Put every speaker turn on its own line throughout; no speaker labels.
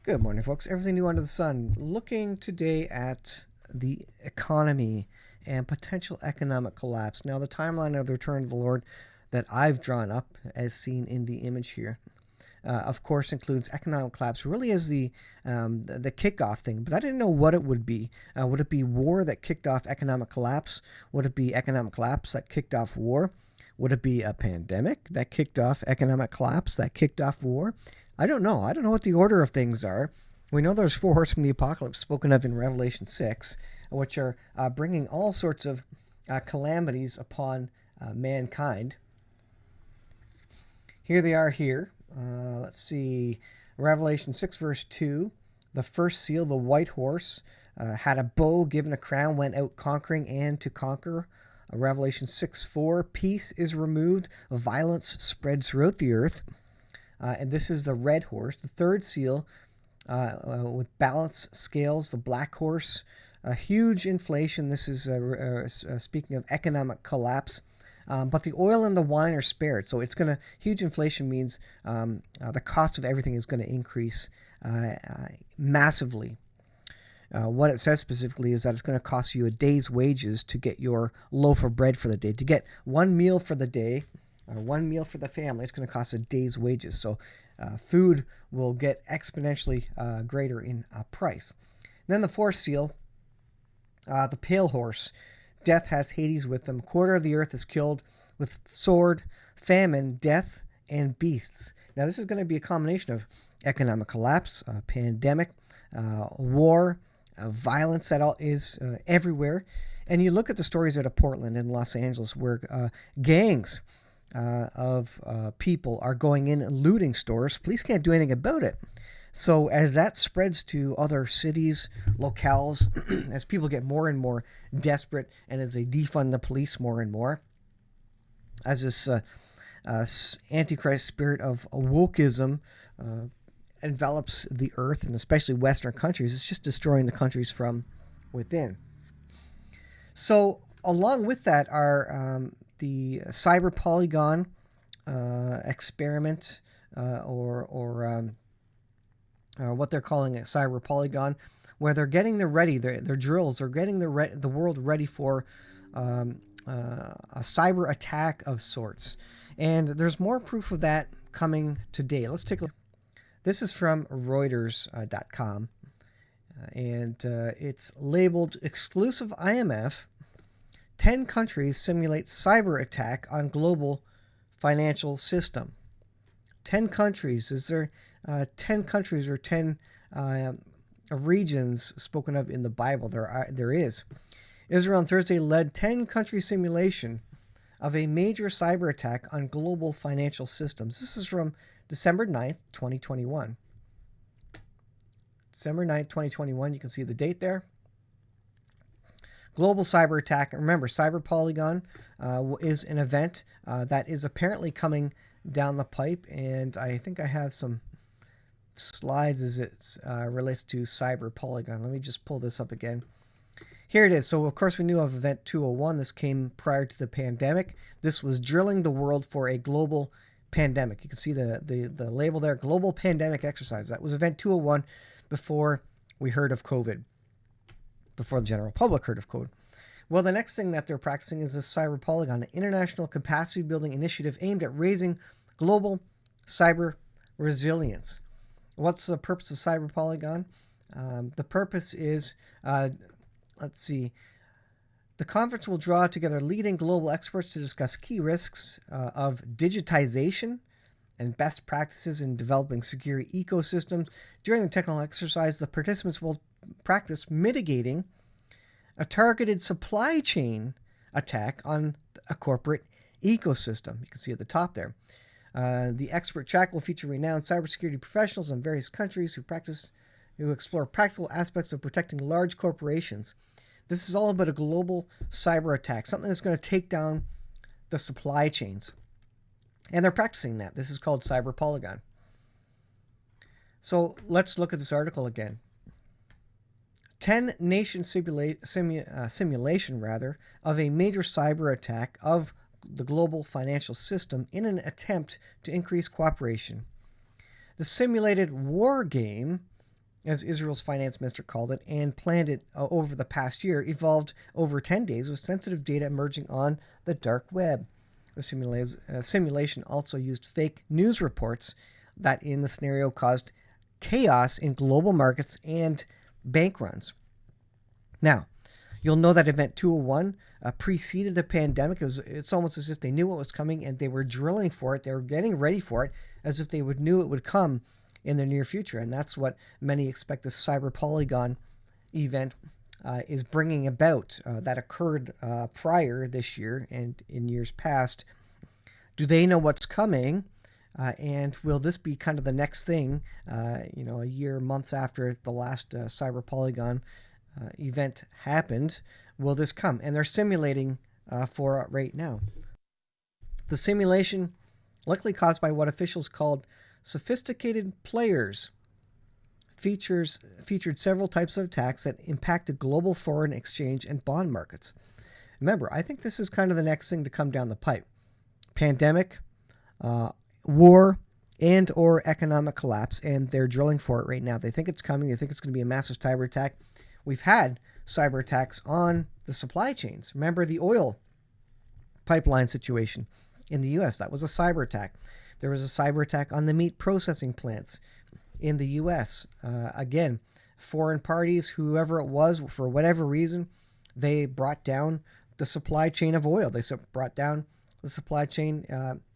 Good morning, folks. Everything new under the sun. Looking today at the economy and potential economic collapse. Now, the timeline of the return of the Lord that I've drawn up, as seen in the image here, of course, includes economic collapse. Really, is the kickoff thing. But I didn't know what it would be. Would it be war that kicked off economic collapse? Would it be economic collapse that kicked off war? Would it be a pandemic that kicked off economic collapse that kicked off war? I don't know. I don't know what the order of things are. We know there's four horsemen of the apocalypse spoken of in Revelation 6, which are bringing all sorts of calamities upon mankind. Here they are here. Let's see. Revelation 6, verse 2. The first seal, the white horse, had a bow, given a crown, went out conquering and to conquer. Revelation 6:4. Peace is removed. Violence spreads throughout the earth. And this is the red horse. The third seal with balance scales, the black horse. Huge inflation. This is speaking of economic collapse. But the oil and the wine are spared. So it's going to, huge inflation means the cost of everything is going to increase massively. What it says specifically is that it's going to cost you a day's wages to get your loaf of bread for the day. To get one meal for the day, or one meal for the family, it's going to cost a day's wages. So food will get exponentially greater in price. Then the fourth seal, the pale horse. Death has Hades with them. Quarter of the earth is killed with sword, famine, death, and beasts. Now this is going to be a combination of economic collapse, pandemic, war, violence that all is everywhere. And you look at the stories out of Portland and Los Angeles where gangs of people are going in and looting stores. Police can't do anything about it. So as that spreads to other cities, locales, as people get more and more desperate, and as they defund the police more and more, as this antichrist spirit of wokeism envelops the earth, and especially Western countries, it's just destroying the countries from within. So along with that are the cyber polygon experiment, or what they're calling a cyber polygon, where they're getting their drills are getting the world ready for a cyber attack of sorts. And there's more proof of that coming today. Let's take a look. This is from Reuters.com, and it's labeled Exclusive IMF. 10 countries simulate cyber attack on global financial system. 10 countries. Is there 10 countries or 10 regions spoken of in the Bible? There is. Israel on Thursday led 10-country simulation of a major cyber attack on global financial systems. This is from December 9th, 2021. December 9th, 2021. You can see the date there. Global cyber attack. Remember, Cyber Polygon is an event that is apparently coming down the pipe, and I think I have some slides as it relates to Cyber Polygon. Let me just pull this up again. Here it is. So, of course, we knew of Event 201. This came prior to the pandemic. This was drilling the world for a global pandemic. You can see the label there, Global Pandemic Exercise. That was Event 201 before we heard of COVID, before the general public heard of COVID. Well, the next thing that they're practicing is this Cyber Polygon, an international capacity building initiative aimed at raising global cyber resilience. What's the purpose of Cyber Polygon? The purpose is, let's see, the conference will draw together leading global experts to discuss key risks of digitization and best practices in developing secure ecosystems. During the technical exercise, the participants will practice mitigating a targeted supply chain attack on a corporate ecosystem. You can see at the top there. The expert track will feature renowned cybersecurity professionals in various countries who explore practical aspects of protecting large corporations. This is all about a global cyber attack, something that's going to take down the supply chains. And they're practicing that. This is called Cyber Polygon. So let's look at this article again. 10-nation simulation of a major cyber attack of the global financial system in an attempt to increase cooperation. The simulated war game as Israel's finance minister called it, and planned it over the past year, evolved over 10 days with sensitive data emerging on the dark web. The simulation also used fake news reports that, in the scenario, caused chaos in global markets and bank runs. Now, you'll know that Event 201 preceded the pandemic. It's almost as if they knew what was coming and they were drilling for it. They were getting ready for it as if they knew it would come in the near future. And that's what many expect this Cyber Polygon event is bringing about, that occurred prior this year and in years past. Do they know what's coming? And will this be kind of the next thing, a year, months after the last Cyber Polygon event happened? Will this come? And they're simulating for it right now. The simulation, likely caused by what officials called sophisticated players, featured several types of attacks that impacted global foreign exchange and bond markets. Remember, I think this is kind of the next thing to come down the pipe. Pandemic, war, and or economic collapse, and they're drilling for it right now. They think it's coming. They think it's going to be a massive cyber attack. We've had cyber attacks on the supply chains. Remember the oil pipeline situation in the U.S.? That was a cyber attack. There was a cyber attack on the meat processing plants in the U.S. Again, foreign parties, whoever it was, for whatever reason, they brought down the supply chain of oil. They brought down the supply chain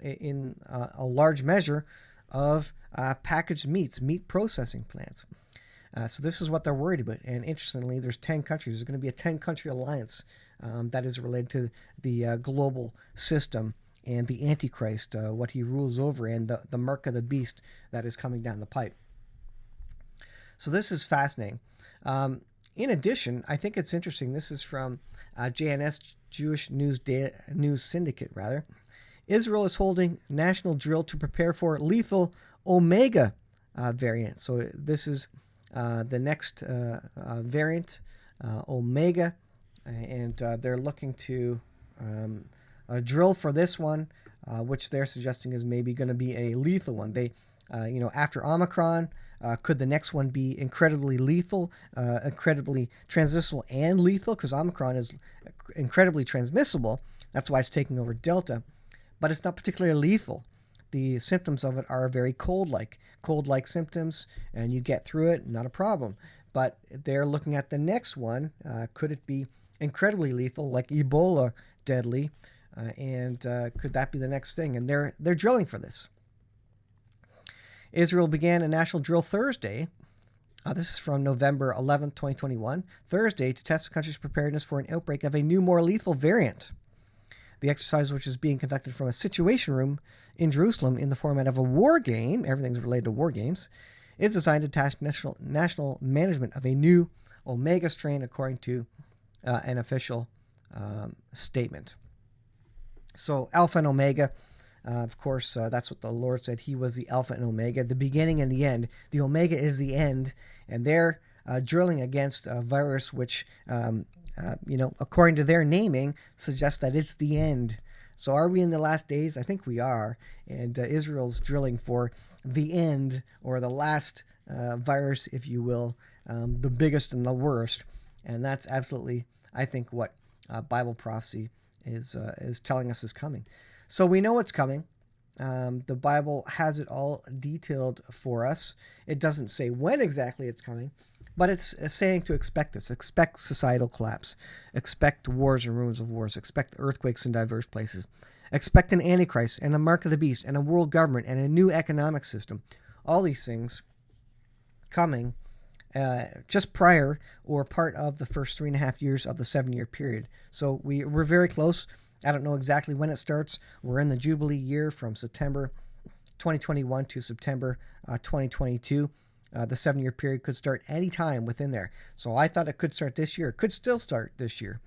in a large measure of packaged meat processing plants. So this is what they're worried about. And interestingly, there's 10 countries. There's going to be a 10-country alliance that is related to the global system and the Antichrist, what he rules over, and the mark of the beast that is coming down the pipe. So this is fascinating. In addition, I think it's interesting. This is from JNS, Jewish News Syndicate, rather. Israel is holding national drill to prepare for lethal Omega variant. So this is the next variant, Omega, and they're looking to drill for this one, which they're suggesting is maybe going to be a lethal one. They, after Omicron, could the next one be incredibly lethal, incredibly transmissible and lethal? Because Omicron is incredibly transmissible. That's why it's taking over Delta. But it's not particularly lethal. The symptoms of it are very cold-like symptoms, and you get through it, not a problem. But they're looking at the next one. Could it be incredibly lethal, like Ebola deadly? And could that be the next thing? And they're drilling for this. Israel began a national drill Thursday. This is from November 11th, 2021. Thursday, to test the country's preparedness for an outbreak of a new, more lethal variant. The exercise, which is being conducted from a situation room in Jerusalem in the format of a war game, everything's related to war games, is designed to task national management of a new Omega strain, according to an official statement. So Alpha and Omega, of course, that's what the Lord said. He was the Alpha and Omega, the beginning and the end. The Omega is the end, and they're drilling against a virus which, according to their naming, suggests that it's the end. So are we in the last days? I think we are, and Israel's drilling for the end, or the last virus, if you will, the biggest and the worst, and that's absolutely, I think, what Bible prophecy is telling us is coming. So we know what's coming. The Bible has it all detailed for us. It doesn't say when exactly it's coming, but it's saying to expect this. Expect societal collapse. Expect wars and rumors of wars. Expect earthquakes in diverse places. Expect an Antichrist and a mark of the beast and a world government and a new economic system. All these things coming just prior or part of the first 3.5 years of the 7-year period. So we're very close. I don't know exactly when it starts. We're in the Jubilee year from September 2021 to September 2022. The 7-year period could start any time within there. So I thought it could start this year. It could still start this year.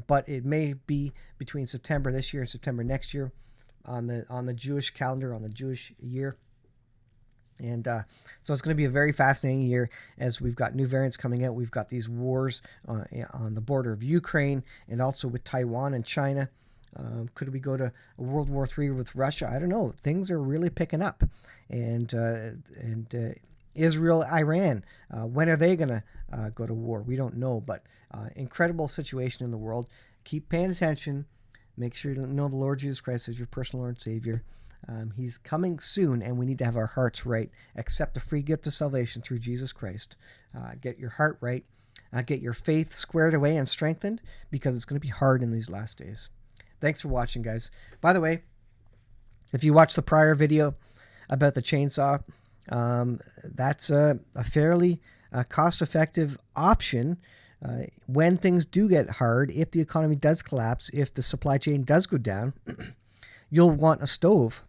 But it may be between September this year and September next year on the Jewish calendar, on the Jewish year. And so it's going to be a very fascinating year as we've got new variants coming out. We've got these wars on the border of Ukraine and also with Taiwan and China. Could we go to World War III with Russia? I don't know. Things are really picking up. And Israel, Iran, when are they going to go to war? We don't know, but incredible situation in the world. Keep paying attention. Make sure you know the Lord Jesus Christ as your personal Lord and Savior. He's coming soon, and we need to have our hearts right. Accept the free gift of salvation through Jesus Christ. Get your heart right. Get your faith squared away and strengthened, because it's going to be hard in these last days. Thanks for watching, guys. By the way, if you watched the prior video about the chainsaw, that's a fairly cost-effective option when things do get hard. If the economy does collapse, if the supply chain does go down, you'll want a stove.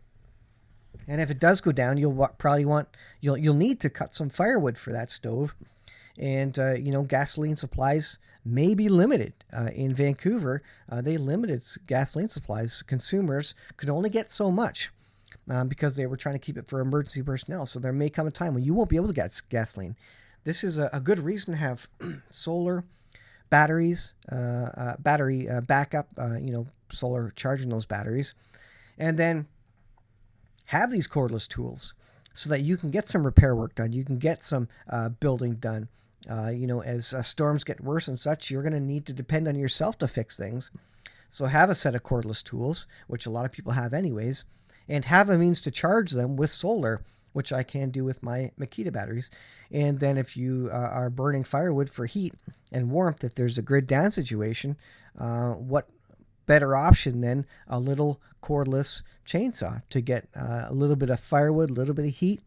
And if it does go down, you'll need to cut some firewood for that stove. And gasoline supplies may be limited. In Vancouver, they limited gasoline supplies. Consumers could only get so much because they were trying to keep it for emergency personnel. So there may come a time when you won't be able to get gasoline. This is a good reason to have solar batteries, battery backup, solar charging those batteries, and then have these cordless tools so that you can get some repair work done. You can get some building done. As storms get worse and such, you're going to need to depend on yourself to fix things. So have a set of cordless tools, which a lot of people have anyways, and have a means to charge them with solar, which I can do with my Makita batteries. And then if you are burning firewood for heat and warmth, if there's a grid down situation, what better option than a little cordless chainsaw to get a little bit of firewood, a little bit of heat,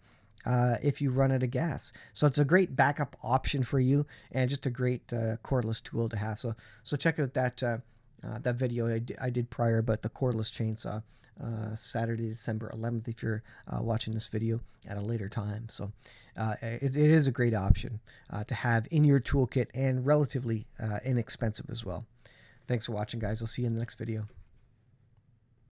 if you run out of gas. So it's a great backup option for you, and just a great cordless tool to have. So check out that video I did prior about the cordless chainsaw, Saturday, December 11th, if you're watching this video at a later time. So it is a great option to have in your toolkit, and relatively inexpensive as well. Thanks for watching, guys. I'll see you in the next video.